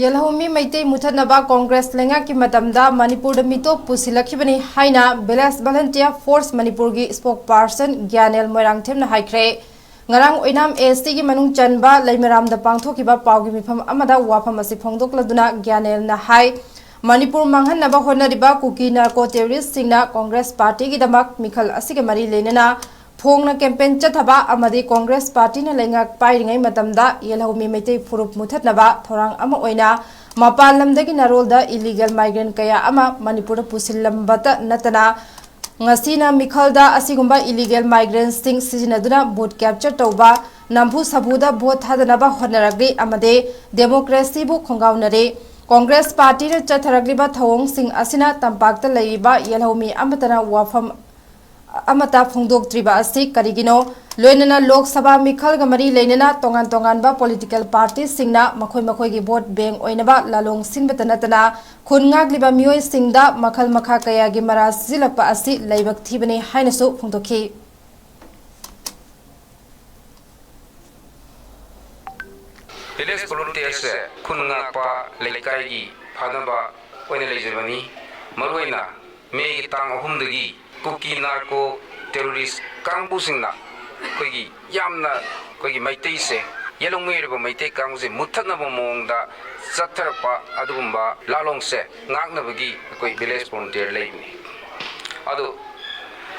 ꯌꯦꯜꯍꯧꯃꯤ ꯃꯩꯇꯩ ꯃꯨꯊꯠꯅꯕ ꯀꯣꯡꯒ꯭ꯔꯦꯁ ꯂꯩꯉꯥꯛꯀꯤ ꯃꯇꯝꯗ ꯃꯅꯤꯄꯨꯔꯗ ꯃꯤꯇꯣꯞ ꯄꯨꯁꯤꯜꯂꯛꯈꯤꯕꯅꯤ ꯍꯥꯏꯅ ꯚꯤꯂꯦꯖ ꯚꯣꯂꯨꯟꯇꯤꯌꯔ ꯐꯣꯔꯁ ꯃꯅꯤꯄꯨꯔꯒꯤ ꯁ꯭ꯄꯣꯛꯄꯔꯁꯟ ꯒ꯭ꯌꯥꯅꯦꯜ ꯃꯣꯏꯔꯥꯡꯊꯦꯝꯅ ꯍꯥꯏꯈ꯭ꯔꯦ। ꯉꯔꯥꯡ ꯑꯣꯏꯅꯥꯝ ꯑꯦꯁꯇꯤꯒꯤ ꯃꯅꯨꯡ ꯆꯟꯕ ꯂꯩꯃꯔꯥꯝꯗ ꯄꯥꯡꯊꯣꯛꯈꯤꯕ ꯄꯥꯎꯒꯤ ꯃꯤꯐꯝ ꯑꯃꯗ ꯋꯥꯐꯝ ꯑꯁꯤ ꯐꯣꯡꯗꯣꯛꯂꯗꯨꯅ ꯒ꯭ꯌꯥꯅꯦꯜꯅ ꯍꯥꯏ ꯃꯅꯤꯄꯨꯔ ꯃꯥꯡꯍꯟꯅꯕ ꯍꯣꯠꯅꯔꯤꯕ ꯀꯨꯀꯤ ꯅꯥꯔꯀꯣ ꯇꯦꯔꯣꯔꯤꯁꯁꯤꯡꯅ ꯀꯣꯡꯒ꯭ꯔꯦꯁ ꯄꯥꯔꯇꯤꯒꯤꯗꯃꯛ ꯃꯤꯈꯜ ꯑꯁꯤꯒ ꯃꯔꯤ ꯂꯩꯅꯅ ꯐꯣꯡꯅ ꯀꯦꯝꯄꯦꯟ ꯆꯠꯊꯕ ꯑꯃꯗꯤ ꯀꯣꯡꯒ꯭ꯔꯦꯁ ꯄꯥꯔꯇꯤꯅ ꯂꯩꯉꯥꯛ ꯄꯥꯏꯔꯤꯉꯩ ꯃꯇꯝꯗ ꯌꯦꯜꯍꯧꯃꯤ ꯃꯩꯇꯩ ꯐꯨꯔꯨꯞ ꯃꯨꯊꯠꯅꯕ ꯊꯧꯔꯥꯡ ꯑꯃ ꯑꯣꯏꯅ ꯃꯄꯥꯟ ꯂꯝꯗꯒꯤ ꯅꯔꯣꯜꯗ ꯏꯂꯤꯒꯦꯜ ꯃꯥꯏꯒ꯭ꯔꯦꯟ ꯀꯌꯥ ꯑꯃ ꯃꯅꯤꯄꯨꯔꯗ ꯄꯨꯁꯤꯜꯂꯝꯕꯇ ꯅꯠꯇꯅ ꯉꯁꯤꯅ ꯃꯤꯈꯜꯗ ꯑꯁꯤꯒꯨꯝꯕ ꯏꯂꯤꯒꯦꯜ ꯃꯥꯏꯒ꯭ꯔꯦꯟꯁꯤꯡ ꯁꯤꯖꯤꯟꯅꯗꯨꯅ ꯚꯣꯠ ꯀꯦꯞꯆꯔ ꯇꯧꯕ ꯅꯝꯐꯨ ꯁꯥꯐꯨꯗ ꯚꯣꯠ ꯊꯥꯗꯅꯕ ꯍꯣꯠꯅꯔꯛꯂꯤ ꯑꯃꯗꯤ ꯗꯦꯃꯣꯀ꯭ꯔꯦꯁꯤꯕꯨ ꯈꯣꯡꯒꯥꯎꯅꯔꯤ। ꯀꯣꯡꯒ꯭ꯔꯦꯁ ꯄꯥꯔꯇꯤꯅ ꯆꯠꯊꯔꯛꯂꯤꯕ ꯊꯧꯑꯣꯡꯁꯤꯡ ꯑꯁꯤꯅ ꯇꯝꯄꯥꯛꯇ ꯂꯩꯔꯤꯕ ꯌꯦꯜꯍꯧꯃꯤ ꯑꯃꯠꯇꯅ ꯋꯥꯐꯝ ꯑꯃꯠꯇ ꯐꯣꯡꯗꯣꯛꯇ꯭ꯔꯤꯕ ꯑꯁꯤ ꯀꯔꯤꯒꯤꯅꯣ? ꯂꯣꯏꯅꯅ ꯂꯣꯛ ꯁꯚꯥ ꯃꯤꯈꯜꯒ ꯃꯔꯤ ꯂꯩꯅꯅ ꯇꯣꯉꯥꯟ ꯇꯣꯉꯥꯟꯕ ꯄꯣꯂꯤꯇꯤꯀꯦꯜ ꯄꯥꯔꯇꯤꯁꯤꯡꯅ ꯃꯈꯣꯏꯒꯤ ꯚꯣꯠ ꯕꯦꯡ ꯑꯣꯏꯅꯕ ꯂꯥꯂꯣꯡ ꯁꯤꯟꯕꯇ ꯅꯠꯇꯅ ꯈꯨꯟ ꯉꯥꯛꯂꯤꯕ ꯃꯤꯑꯣꯏꯁꯤꯡꯗ ꯃꯈꯜ ꯃꯈꯥ ꯀꯌꯥꯒꯤ ꯃꯔꯥ ꯁꯤꯖꯤꯜꯂꯛꯄ ꯑꯁꯤ ꯂꯥꯏꯕꯛ ꯊꯤꯕꯅꯤ ꯍꯥꯏꯅꯁꯨ ꯐꯣꯡꯗꯣꯛꯈꯤ꯫ ꯚꯤꯂꯦꯖ ꯚꯣꯂꯨꯟꯇꯤꯌꯔꯁꯦ ꯈꯨꯟ ꯉꯥꯛꯄ ꯂꯩꯀꯥꯏꯒꯤ ꯐꯅꯕ ꯑꯣꯏꯅ ꯂꯩꯖꯕꯅꯤ꯫ ꯃꯔꯨꯑꯣꯏꯅ ꯃꯦꯒꯤ ꯇꯥꯡ 3ꯗꯒꯤ ꯀꯨꯀꯤ ꯅꯥꯔꯀꯣ ꯇꯦꯔꯣꯔꯤꯁ ꯀꯥꯡꯕꯨꯁꯤꯡꯅ ꯌꯥꯝꯅ ꯃꯩꯇꯩꯁꯦ ꯌꯦꯜꯍꯧꯃꯤ ꯑꯣꯏꯔꯤꯕ ꯃꯩꯇꯩ ꯀꯥꯡꯕꯨꯁꯦ ꯃꯨꯠꯊꯠꯅꯕ ꯃꯑꯣꯡꯗ ꯆꯠꯊꯔꯛꯄ ꯑꯗꯨꯒꯨꯝꯕ ꯂꯥꯂꯣꯡꯁꯦ ꯉꯥꯛꯅꯕꯒꯤ ꯚꯤꯂꯦꯖ ꯚꯣꯂꯨꯟꯇꯤꯌꯔ ꯂꯩꯕꯅꯤ꯫ ꯑꯗꯨ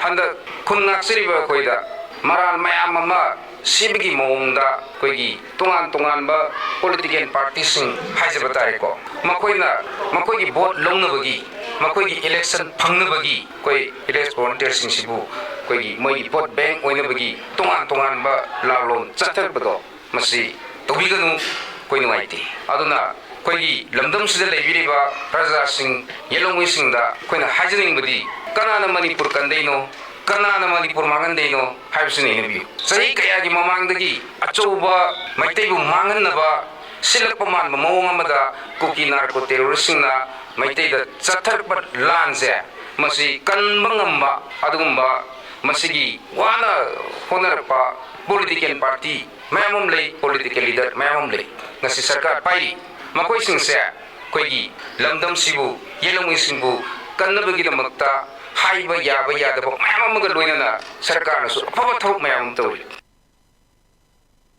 ꯍꯟꯗꯛ ꯈꯨꯟ ꯉꯥꯛꯆꯔꯤꯕ ꯑꯩꯈꯣꯏꯗ ꯃꯔꯥꯜ ꯃꯌꯥꯝ ꯑꯃ ꯁꯤꯕꯒꯤ ꯃꯑꯣꯡꯗ ꯇꯣꯉꯥꯟ ꯇꯣꯉꯥꯟꯕ ꯄꯣꯂꯤꯇꯤꯀꯦꯜ ꯄꯥꯔꯇꯤꯁꯤꯡ ꯍꯥꯏꯖꯕ ꯇꯥꯔꯦꯀꯣ, ꯃꯈꯣꯏꯒꯤ ꯚꯣꯠ ꯂꯧꯅꯕꯒꯤ ꯃꯈꯣꯏꯒꯤ ꯏꯂꯦꯛꯁꯟ ꯐꯪꯅꯕꯒꯤ ꯚꯤꯂꯦꯖ ꯚꯣꯂꯨꯟꯇꯤꯌꯔꯁꯤꯡꯁꯤꯕꯨ ꯃꯣꯏꯒꯤ ꯚꯣꯠ ꯕꯦꯡ ꯑꯣꯏꯅꯕꯒꯤ ꯇꯣꯉꯥꯟ ꯇꯣꯉꯥꯟꯕ ꯂꯥꯂꯣꯟ ꯆꯠꯊꯔꯛꯄꯗꯣ ꯃꯁꯤ ꯇꯧꯕꯤꯒꯅꯨ, ꯅꯨꯡꯉꯥꯏꯇꯦ꯫ ꯑꯗꯨꯅ ꯂꯝꯗꯝꯁꯤꯗ ꯂꯩꯕꯤꯔꯤꯕ ꯄ꯭ꯔꯖꯥꯁꯤꯡ ꯌꯦꯜꯍꯧꯃꯤꯁꯤꯡꯗ ꯍꯥꯏꯖꯅꯤꯡꯕꯗꯤ ꯀꯅꯥꯅ ꯃꯅꯤꯄꯨꯔ ꯀꯟꯗꯣꯏꯅꯣ, ꯀꯅꯥꯅ ꯃꯅꯤꯄꯨꯔ ꯃꯥꯡꯍꯟꯗꯣꯏꯅꯣ ꯍꯥꯏꯕꯁꯤꯅ ꯌꯦꯡꯕꯤꯌꯨ꯫ ꯆꯍꯤ ꯀꯌꯥꯒꯤ ꯃꯃꯥꯡꯗꯒꯤ ꯑꯆꯧꯕ ꯃꯩꯇꯩꯕꯨ ꯃꯥꯡꯍꯟꯅꯕ ꯁꯤꯜꯂꯛꯄ ꯃꯥꯟꯕ ꯃꯑꯣꯡ ꯑꯃꯗ ꯀꯨꯀꯤ ꯅꯥꯔꯀꯣ ꯇꯦꯔꯣꯔꯤꯁꯁꯤꯡꯅ ꯃꯩꯇꯩꯗ ꯆꯠꯊꯔꯛꯄ ꯂꯥꯟꯁꯦ ꯃꯁꯤ ꯀꯟꯕ ꯉꯝꯕ ꯑꯗꯨꯒꯨꯝꯕ ꯃꯁꯤꯒꯤ ꯋꯥꯅ ꯍꯣꯠꯅꯔꯛꯄ ꯄꯣꯂꯤꯇꯤꯀꯦꯜ ꯄꯥꯔꯇꯤ ꯃꯌꯥꯝ ꯑꯃ ꯂꯩ, ꯄꯣꯂꯤꯇꯤꯀꯦꯜ ꯂꯤꯗꯔ ꯃꯌꯥꯝ ꯑꯃ ꯂꯩ, ꯉꯁꯤ ꯁꯔꯀꯥꯔ ꯄꯥꯏꯔꯤ꯫ ꯃꯈꯣꯏꯁꯤꯡꯁꯦ ꯂꯝꯗꯝꯁꯤꯕꯨ ꯌꯦꯜꯍꯧꯃꯤꯁꯤꯡꯕꯨ ꯀꯟꯅꯕꯒꯤꯗꯃꯛꯇ ꯍꯥꯏꯕ ꯌꯥꯕ ꯌꯥꯗꯕ ꯃꯌꯥꯝ ꯑꯃꯒ ꯂꯣꯏꯅꯅ ꯁꯔꯀꯥꯔꯅꯁꯨ ꯑꯐꯕ ꯊꯕꯛ ꯃꯌꯥꯝ ꯑꯃ ꯇꯧꯔꯤ꯫